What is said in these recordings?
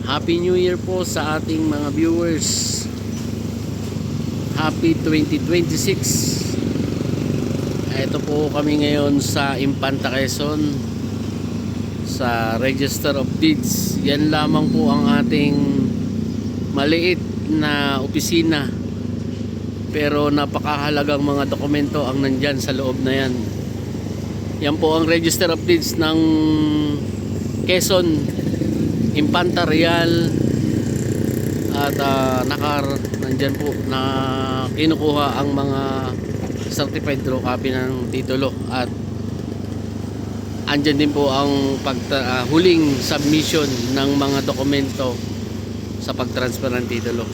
Happy New Year po sa ating mga viewers. Happy 2026. Ito po kami ngayon sa Infanta, Quezon, sa Register of Deeds. Yan lamang po ang ating maliit na opisina, pero napakahalagang mga dokumento ang nandyan sa loob na yan. Yan po ang Register of Deeds ng Quezon, Infanta, Real, at nandyan po na kinukuha ang mga certified true copy ng titulo, at andyan din po ang huling submission ng mga dokumento sa pagtransfer ng titulo.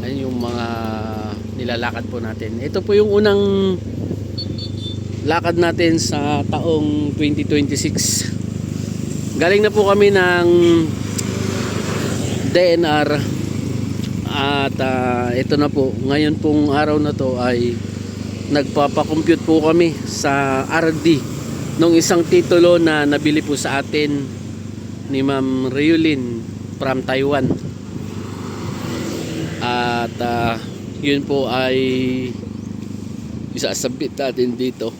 Ayun yung mga nilalakad po natin. Ito po yung unang lakad natin sa taong 2026. Galing na po kami ng DNR, at ito na po, ngayon pong araw na to ay nagpapakompute po kami sa RD nung isang titulo na nabili po sa atin ni Ma'am Ryulin from Taiwan. At yun po ay isasabit natin dito.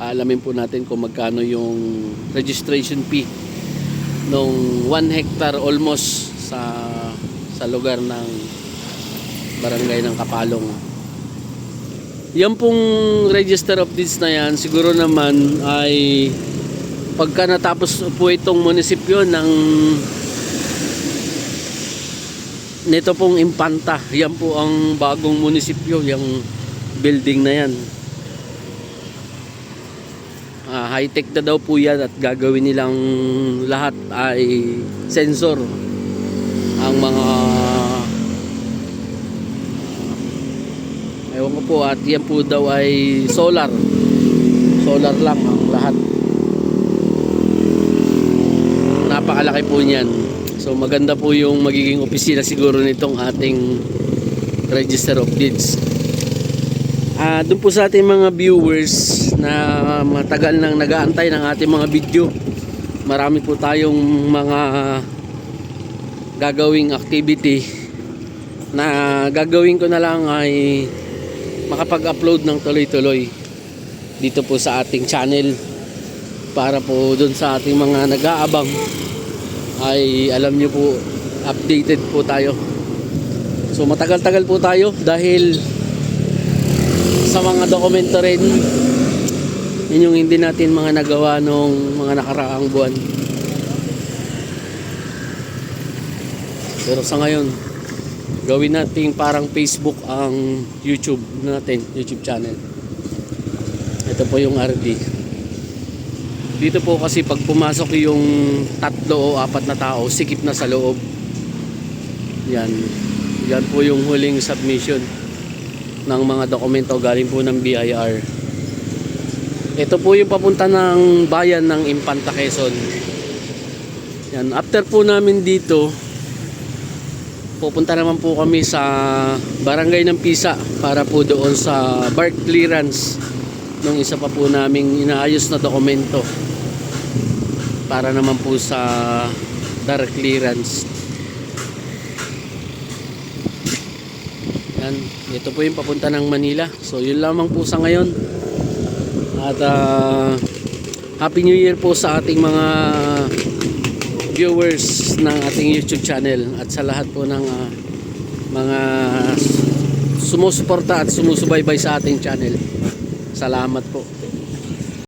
Alamin po natin kung magkano yung registration fee nung 1 hectare almost sa lugar ng barangay ng Kapalong. Yan pong Register of Deeds na yan, siguro naman ay pagka natapos po itong munisipyo nito pong Infanta, yan po ang bagong munisipyo, yung building na yan. High-tech na daw po yan, at gagawin nilang lahat ay sensor. Ang mga ewan ko po, at yan po daw ay solar lang ang lahat. Napakalaki po niyan. So maganda po yung magiging opisina siguro nitong ating Register of Deeds. Doon po sa ating mga viewers na matagal nang nag-aantay ng ating mga video, marami po tayong mga gagawing activity na gagawin ko na lang ay makapag-upload ng tuloy-tuloy dito po sa ating channel, para po doon sa ating mga nag-aabang ay alam nyo po, updated po tayo. So matagal-tagal po tayo dahil sa mga dokumento rin, yun yung hindi natin mga nagawa nung mga nakaraang buwan. Pero sa ngayon, gawin natin parang Facebook ang YouTube natin, YouTube channel. Ito po yung RD. Dito po kasi pag pumasok yung 3 o 4 na tao, sikip na sa loob. Yan po yung huling submission ng mga dokumento galing po ng BIR. Ito po yung papunta ng bayan ng Infanta, Quezon. Yan, after po namin dito, pupunta naman po kami sa barangay ng Pisa para po doon sa bark clearance nung isa pa po naming inaayos na dokumento para naman po sa dark clearance. Yan, ito po yung papunta ng Manila. So yun lamang po sa ngayon, at Happy New Year po sa ating mga viewers ng ating YouTube channel, at sa lahat po ng mga sumusuporta at sumusubaybay sa ating channel. Salamat po.